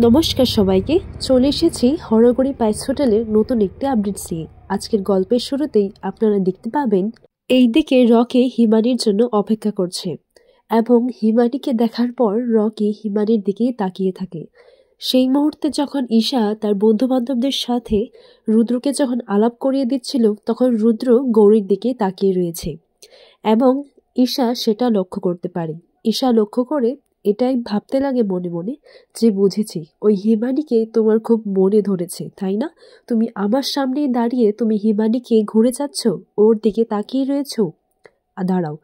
নমস্কার সবাইকে, চলে এসেছি হরগড়ি পাইস হোটেলের নতুন একটি আপডেট নিয়ে। আজকের গল্পের শুরুতেই আপনারা দেখতে পাবেন এই দিকে রকি হিমানির জন্য অপেক্ষা করছে এবং হিমানিকে দেখার পর রকি হিমানির দিকেই তাকিয়ে থাকে। সেই মুহূর্তে যখন ঈশা তার বন্ধু বান্ধবদের সাথে রুদ্রকে যখন আলাপ করিয়ে দিচ্ছিল, তখন রুদ্র গৌরীর দিকে তাকিয়ে রয়েছে এবং ঈশা সেটা লক্ষ্য করতে পারে। ঈশা লক্ষ্য করে এটাই ভাবতে লাগে মনে মনে যে বুঝেছি, ওই হিমানিকে তোমার খুব মনে ধরেছে, তাই না? তুমি আমার সামনে দাঁড়িয়ে তুমি হিমানিকে ঘুরে যাচ্ছ, ওর দিকে তাকিয়ে রয়েছো। দাঁড়াও,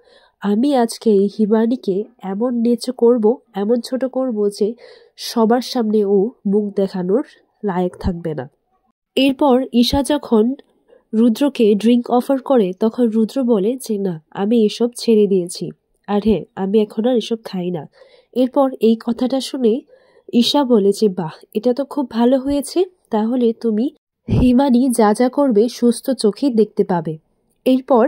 আমি আজকে এই হিমানিকে এমন নিচু করব, এমন ছোট করব যে সবার সামনে ও মুখ দেখানোর লায়ক থাকবে না। এরপর ঈশা যখন রুদ্রকে ড্রিঙ্ক অফার করে, তখন রুদ্র বলে যে না, আমি এসব ছেড়ে দিয়েছি, আর হ্যাঁ, আমি এখন আর এসব খাই না। এরপর এই কথাটা শুনে ঈশা বলে যে বাহ, এটা তো খুব ভালো হয়েছে, তাহলে তুমি হিমানি যা যা করবে সুস্থ চোখে দেখতে পাবে। এরপর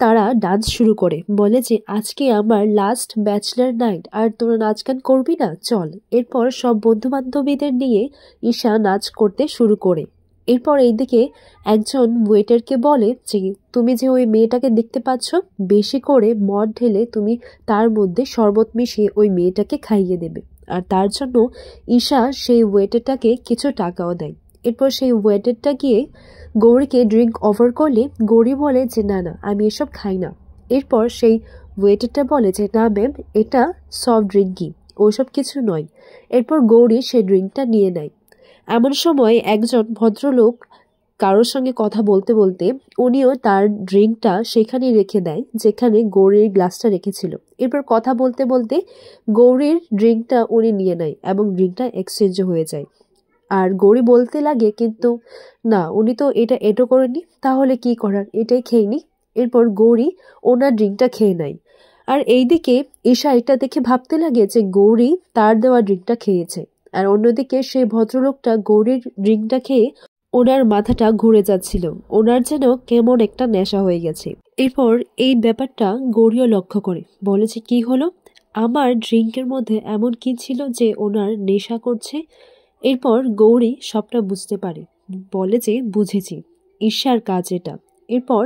তারা ডান্স শুরু করে, বলে যে আজকে আমার লাস্ট ব্যাচলার নাইট, আর তোরা নাচ গান করবি না, চল। এরপর সব বন্ধু বান্ধবীদের নিয়ে ঈশা নাচ করতে শুরু করে। এরপর এইদিকে একজন ওয়েটারকে বলে যে তুমি যে ওই মেয়েটাকে দেখতে পাচ্ছ, বেশি করে মদ ঢেলে তুমি তার মধ্যে শরবত মিশিয়ে ওই মেয়েটাকে খাইয়ে দেবে। আর তার জন্য ঈশা সেই ওয়েটারটাকে কিছু টাকাও দেয়। এরপর সেই ওয়েটারটা গিয়ে গৌরীকে ড্রিঙ্ক অফার করলে গৌরী বলে যে না না, আমি এসব খাই না। এরপর সেই ওয়েটারটা বলে যে না ম্যাম, এটা সফট ড্রিঙ্কই, ওসব কিছু নয়। এরপর গৌরী সেই ড্রিঙ্কটা নিয়ে নেয়। এমন সময় একজন ভদ্রলোক কারোর সঙ্গে কথা বলতে বলতে উনিও তার ড্রিঙ্কটা সেখানেই রেখে দেয় যেখানে গৌরীর গ্লাসটা রেখেছিল। এরপর কথা বলতে বলতে গৌরীর ড্রিঙ্কটা উনি নিয়ে নেয় এবং ড্রিঙ্কটা এক্সচেঞ্জও হয়ে যায়। আর গৌরী বলতে লাগে কিন্তু না, উনি তো এটা এটো করেনি, তাহলে কি করার, এটাই খেয়ে নি। এরপর গৌরী ওনার ড্রিঙ্কটা খেয়ে নেয়। আর এইদিকে ঈশা এটা দেখে ভাবতে লাগে যে গৌরী তার দেওয়া ড্রিঙ্কটা খেয়েছে, আর অন্যদিকে সেই ভদ্রলোকটা গৌরীর ড্রিঙ্কটা খেয়ে ওনার মাথাটা ঘুরে যাচ্ছিল, ওনার যেন কেমন একটা নেশা হয়ে গেছে। এরপর এই ব্যাপারটা গৌরীও লক্ষ্য করে, বলে যে কি হলো, আমার ড্রিঙ্কের মধ্যে এমন কি ছিল যে ওনার নেশা করছে। এরপর গৌরী সবটা বুঝতে পারে, বলে যে বুঝেছি, ঈর্ষার কাজ এটা। এরপর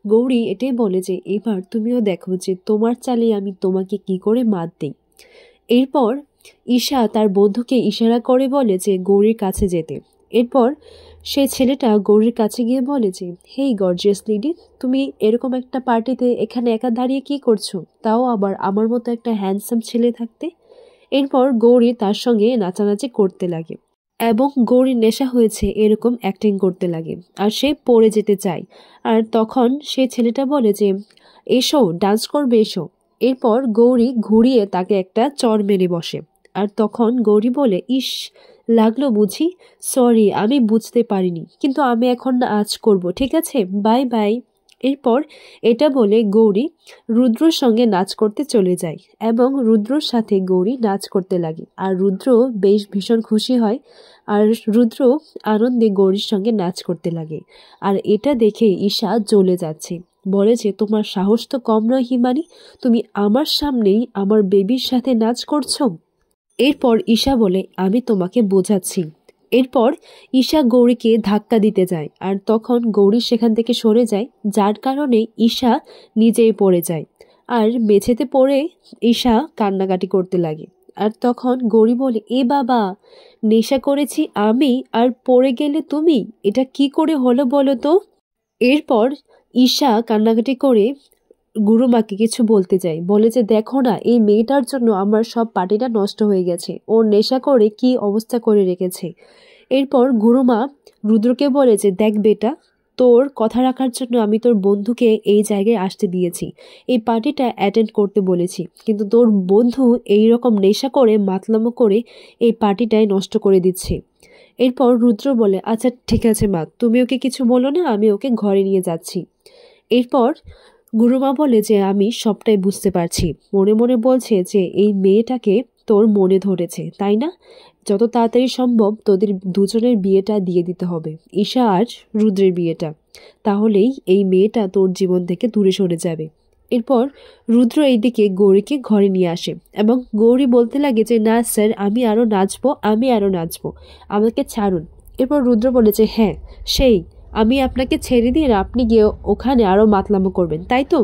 গৌরী এটাই বলে যে এবার তুমিও দেখো যে তোমার চালে আমি তোমাকে কি করে মাত দিই। এরপর ঈশা তার বন্ধুকে ইশারা করে বলে যে গৌরীর কাছে যেতে। এরপর সে ছেলেটা গৌরীর কাছে গিয়ে বলে যে হেই গর্জিয়াস লেডি, তুমি এরকম একটা পার্টিতে এখানে একা দাঁড়িয়ে কি করছো, তাও আবার আমার মতো একটা হ্যান্ডসাম ছেলে থাকতে। এরপর গৌরী তার সঙ্গে নাচানাচি করতে লাগে এবং গৌরীর নেশা হয়েছে এরকম অ্যাক্টিং করতে লাগে, আর সে পড়ে যেতে চায়। আর তখন সে ছেলেটা বলে যে এসো, ডান্স করবে, এসো। এরপর গৌরী ঘুরিয়ে তাকে একটা চড় মেরে বসে। আর তখন গৌরী বলে ইস, লাগলো বুঝি, সরি, আমি বুঝতে পারিনি, কিন্তু আমি এখন নাচ করব, ঠিক আছে, বাই বাই। এরপর এটা বলে গৌরী রুদ্রর সঙ্গে নাচ করতে চলে যায় এবং রুদ্রর সাথে গৌরী নাচ করতে লাগে। আর রুদ্র বেশ ভীষণ খুশি হয়, আর রুদ্র আনন্দে গৌরীর সঙ্গে নাচ করতে লাগে। আর এটা দেখে ঈশা জ্বলে যাচ্ছে, বলে যে তোমার সাহস তো কম নয় হিমানি, তুমি আমার সামনেই আমার বেবির সাথে নাচ করছো। এরপর ঈশা বলে আমি তোমাকে বোঝাচ্ছি। এরপর ঈশা গৌরীকে ধাক্কা দিতে যায়, আর তখন গৌরী সেখান থেকে সরে যায়, যার কারণে ঈশা নিজেই পড়ে যায়। আর মেঝেতে পড়ে ঈশা কান্নাকাটি করতে লাগে। আর তখন গৌরী বলে এ বাবা, নেশা করেছি আমি আর পড়ে গেলে তুমি, এটা কি করে হলো বলো তো। এরপর ঈশা কান্নাকাটি করে গুরুমাকে কিছু বলতে যায়, বলে যে দেখো না, এই মেয়েটার জন্য আমার সব পার্টিটা নষ্ট হয়ে গেছে, ওর নেশা করে কি অবস্থা করে রেখেছে। এরপর গুরুমা রুদ্রকে বলে যে দেখ বেটা, তোর কথা রাখার জন্য আমি তোর বন্ধুকে এই জায়গায় আসতে দিয়েছি, এই পার্টিটা অ্যাটেন্ড করতে বলেছি, কিন্তু তোর বন্ধু এই রকম নেশা করে মাতলামো করে এই পার্টিটাই নষ্ট করে দিচ্ছে। এরপর রুদ্র বলে আচ্ছা ঠিক আছে মা, তুমি ওকে কিছু বলো না, আমি ওকে ঘরে নিয়ে যাচ্ছি। এরপর গুরুমা বলে যে আমি সবটাই বুঝতে পারছি, মনে মনে বলছে যে এই মেয়েটাকে তোর মনে ধরেছে, তাই না? যত তাড়াতাড়ি সম্ভব তোদের দুজনের বিয়েটা দিয়ে দিতে হবে, ঈশা আর রুদ্রের বিয়েটা, তাহলেই এই মেয়েটা তোর জীবন থেকে দূরে সরে যাবে। এরপর রুদ্র এইদিকে গৌরীকে ঘরে নিয়ে আসে এবং গৌরী বলতে লাগে যে না স্যার, আমি আরো নাচবো, আমি আরো নাচবো, আমাকে ছাড়ুন। এরপর রুদ্র বলে যে হ্যাঁ সেই, আমি আপনাকে ছেড়ে দিয়ে আপনি গিয়ে ওখানে আরো মাতলামো করবেন, তাই তো?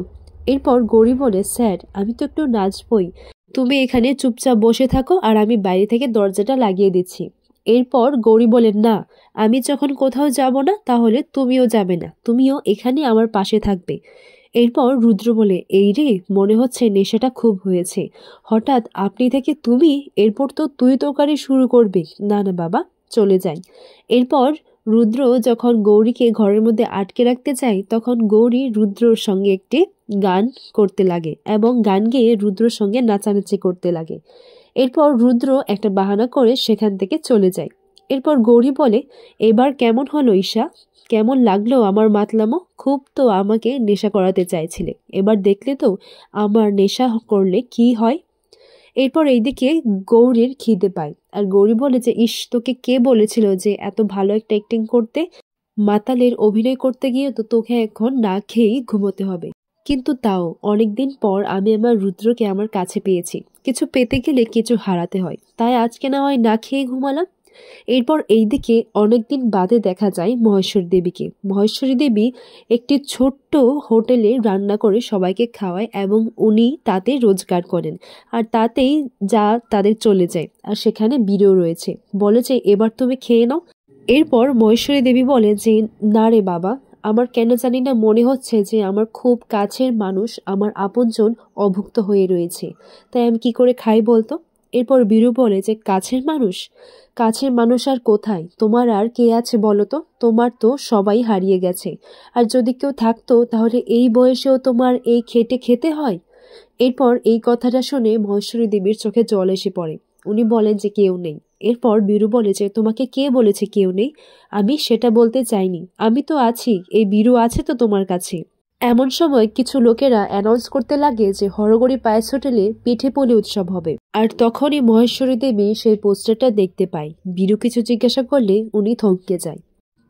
এরপর গৌরী বলে স্যার, আমি তো একটু নাচবই, তুমি এখানে চুপচাপ বসে থাকো আর আমি বাইরে থেকে দরজাটা লাগিয়ে দিচ্ছি। এরপর গৌরী বলেন না, আমি যখন কোথাও যাব না তাহলে তুমিও যাবে না, তুমিও এখানে আমার পাশে থাকবে। এরপর রুদ্র বলে এই রে, মনে হচ্ছে নেশাটা খুব হয়েছে, হঠাৎ আপনি থেকে তুমি, এরপর তো তুই তোকারি শুরু করবে। না না বাবা, চলে যাই। এরপর রুদ্র যখন গৌরীকে ঘরের মধ্যে আটকে রাখতে চায় তখন গৌরী রুদ্রর সঙ্গে একটি গান করতে লাগে এবং গান গেয়ে রুদ্রর সঙ্গে নাচানাচি করতে লাগে। এরপর রুদ্র একটা বাহানা করে সেখান থেকে চলে যায়। এরপর গৌরী বলে এবার কেমন হলো ঈশা, কেমন লাগলো আমার মাতলামো? খুব তো আমাকে নেশা করাতে চাইছিলে, এবার দেখলে তো আমার নেশা করলে কি হয়। এরপর এইদিকে গৌরীর খিদে পায় আর গৌরী বলে যে ইস, তোকে কে বলেছিল যে এত ভালো একটা অ্যাক্টিং করতে? মাতালের অভিনয় করতে গিয়ে তো তোকে এখন না খেয়েই ঘুমোতে হবে। কিন্তু তাও অনেকদিন পর আমি আমার রুদ্রকে আমার কাছে পেয়েছি, কিছু পেতে গেলে কিছু হারাতে হয়, তাই আজকে না হয় না খেয়ে ঘুমালাম। এরপর এইদিকে অনেকদিন বাদে দেখা যায় মহেশ্বরী দেবীকে। মহেশ্বরী দেবী একটি ছোট্ট হোটেলে রান্না করে সবাইকে খাওয়ায় এবং উনি তাতে রোজগার করেন আর তাতেই যা তাদের চলে যায়। আর সেখানে বীরও রয়েছে, বলে যে এবার তুমি খেয়ে নাও। এরপর মহেশ্বরী দেবী বলে যে না রে বাবা, আমার কেন জানি না মনে হচ্ছে যে আমার খুব কাছের মানুষ, আমার আপনজন অভুক্ত হয়ে রয়েছে, তাই আমি কি করে খাই বলতো? এরপর বীরু বলে যে কাছের মানুষ, কাছের মানুষ আর কোথায়, তোমার আর কে আছে বলো তো? তোমার তো সবাই হারিয়ে গেছে, আর যদি কেউ থাকতো তাহলে এই বয়সেও তোমার এই খেটে খেতে হয়। এরপর এই কথাটা শুনে মহেশ্বরী দেবীর চোখে জল এসে পড়ে, উনি বলেন যে কেউ নেই। এরপর বীরু বলে যে তোমাকে কে বলেছে কেউ নেই? আমি সেটা বলতে চাইনি, আমি তো আছি, এই বীরু আছে তো তোমার কাছে। এমন সময় কিছু লোকেরা অ্যানাউন্স করতে লাগে যে হরগড়ি পায়েস হোটেলে পিঠে পুলি উৎসব হবে। আর তখনই মহেশ্বরী দেবী সেই পোস্টারটা দেখতে পায়। বীরু কিছু জিজ্ঞাসা করলে উনি থমকে যায়।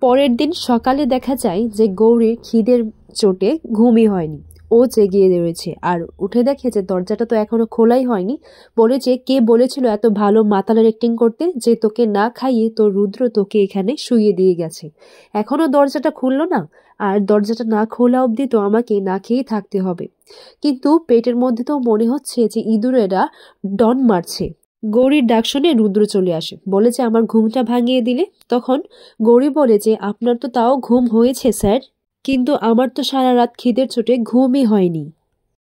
পরের দিন সকালে দেখা যায় যে গৌরীর খিদের চোটে ঘুমই হয়নি, ও জেগে রয়েছে আর উঠে দেখে যে দরজাটা তো এখনো খোলাই হয়নি। বলে যে কে বলেছিল এত ভালো মাতালের অ্যাক্টিং করতে, যে তোকে না খাইয়ে তোর রুদ্র তোকে এখানে শুইয়ে দিয়ে গেছে, এখনো দরজাটা খুললো না, আর দরজাটা না খোলা অবধি তো আমাকে না খেয়েই থাকতে হবে। কিন্তু পেটের মধ্যে তো মনে হচ্ছে যে ইঁদুরেরা ডন মারছে। গৌরীর ডাক শুনে রুদ্র চলে আসে, বলে যে আমার ঘুমটা ভাঙিয়ে দিলে। তখন গৌরী বলে যে আপনার তো তাও ঘুম হয়েছে স্যার, কিন্তু আমার তো সারা রাত খিদের চোটে ঘুমই হয়নি।